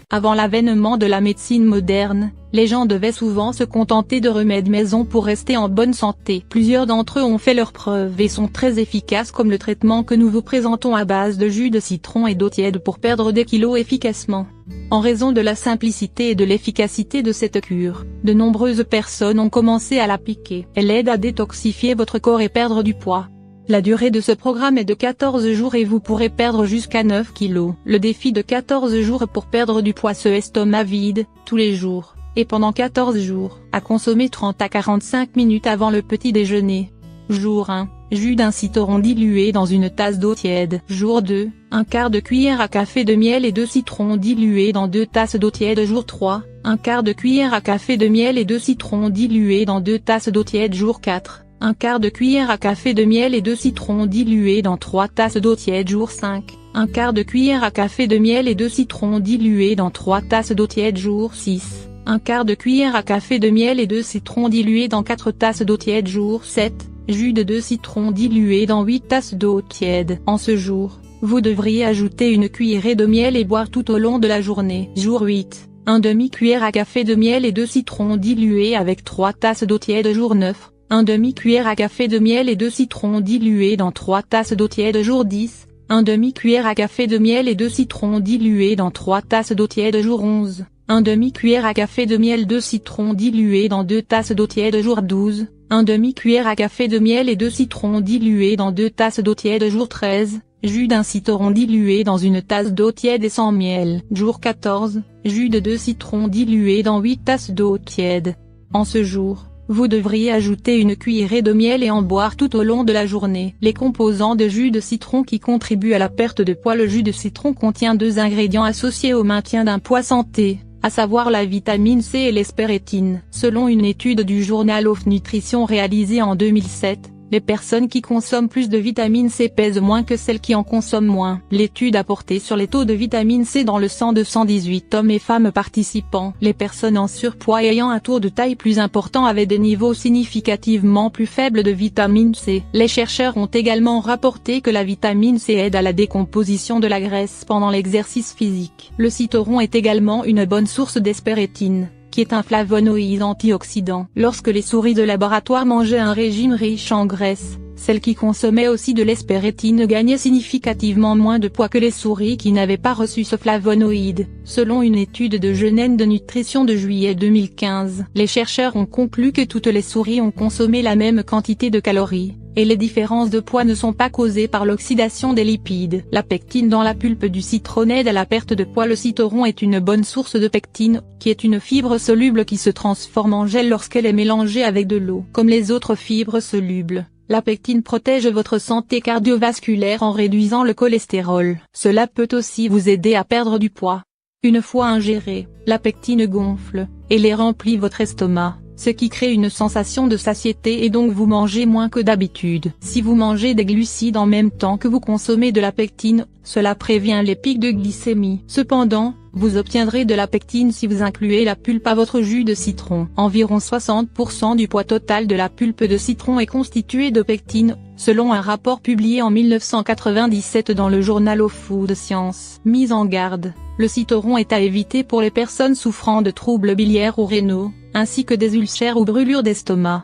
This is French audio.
Avant l'avènement de la médecine moderne, les gens devaient souvent se contenter de remèdes maison pour rester en bonne santé. Plusieurs d'entre eux ont fait leurs preuves et sont très efficaces, comme le traitement que nous vous présentons à base de jus de citron et d'eau tiède pour perdre des kilos efficacement. En raison de la simplicité et de l'efficacité de cette cure, de nombreuses personnes ont commencé à l'appliquer. Elle aide à détoxifier votre corps et perdre du poids. La durée de ce programme est de 14 jours et vous pourrez perdre jusqu'à 9 kilos. Le défi de 14 jours pour perdre du poids se estomac vide, tous les jours, et pendant 14 jours, à consommer 30 à 45 minutes avant le petit déjeuner. Jour 1, jus d'un citron dilué dans une tasse d'eau tiède. Jour 2, un quart de cuillère à café de miel et 2 citrons dilués dans 2 tasses d'eau tiède. Jour 3, un quart de cuillère à café de miel et 2 citrons dilués dans 2 tasses d'eau tiède. Jour 4, un quart de cuillère à café de miel et 2 citrons dilués dans 3 tasses d'eau tiède. Jour 5, un quart de cuillère à café de miel et 2 citrons dilués dans 3 tasses d'eau tiède. Jour 6, un quart de cuillère à café de miel et 2 citrons dilués dans 4 tasses d'eau tiède. Jour 7, jus de 2 citrons dilués dans 8 tasses d'eau tiède. En ce jour, vous devriez ajouter une cuillerée de miel et boire tout au long de la journée. Jour 8, un demi-cuillère à café de miel et 2 citrons dilués avec 3 tasses d'eau tiède. Jour 9, un demi-cuillère à café de miel et 2 citrons dilués dans 3 tasses d'eau tiède. Jour 10, un demi-cuillère à café de miel et 2 citrons dilués dans 3 tasses d'eau tiède. Jour 11, un demi-cuillère à café de miel 2 citrons dilués dans 2 tasses d'eau tiède. Jour 12, un demi-cuillère à café de miel et 2 citrons dilués dans 2 tasses d'eau tiède. Jour 13, jus d'un citron dilué dans une tasse d'eau tiède et sans miel. Jour 14, jus de 2 citrons dilués dans 8 tasses d'eau tiède. En ce jour, vous devriez ajouter une cuillerée de miel et en boire tout au long de la journée. Les composants de jus de citron qui contribuent à la perte de poids. Le jus de citron contient 2 ingrédients associés au maintien d'un poids santé, à savoir la vitamine C et l'espérétine. Selon une étude du Journal of Nutrition réalisée en 2007, les personnes qui consomment plus de vitamine C pèsent moins que celles qui en consomment moins. L'étude a porté sur les taux de vitamine C dans le sang de 118 hommes et femmes participants. Les personnes en surpoids ayant un tour de taille plus important avaient des niveaux significativement plus faibles de vitamine C. Les chercheurs ont également rapporté que la vitamine C aide à la décomposition de la graisse pendant l'exercice physique. Le citron est également une bonne source d'espérétine, qui est un flavonoïde antioxydant. Lorsque les souris de laboratoire mangeaient un régime riche en graisse, celles qui consommaient aussi de l'espérétine gagnaient significativement moins de poids que les souris qui n'avaient pas reçu ce flavonoïde. Selon une étude de Genène de Nutrition de juillet 2015, les chercheurs ont conclu que toutes les souris ont consommé la même quantité de calories, et les différences de poids ne sont pas causées par l'oxydation des lipides. La pectine dans la pulpe du citron aide à la perte de poids. Le citron est une bonne source de pectine, qui est une fibre soluble qui se transforme en gel lorsqu'elle est mélangée avec de l'eau. Comme les autres fibres solubles, la pectine protège votre santé cardiovasculaire en réduisant le cholestérol. Cela peut aussi vous aider à perdre du poids. Une fois ingérée, la pectine gonfle, et les remplit votre estomac, ce qui crée une sensation de satiété et donc vous mangez moins que d'habitude. Si vous mangez des glucides en même temps que vous consommez de la pectine, cela prévient les pics de glycémie. Cependant, vous obtiendrez de la pectine si vous incluez la pulpe à votre jus de citron. Environ 60% du poids total de la pulpe de citron est constitué de pectine, selon un rapport publié en 1997 dans le Journal of Food Science. Mise en garde, le citron est à éviter pour les personnes souffrant de troubles biliaires ou rénaux, ainsi que des ulcères ou brûlures d'estomac.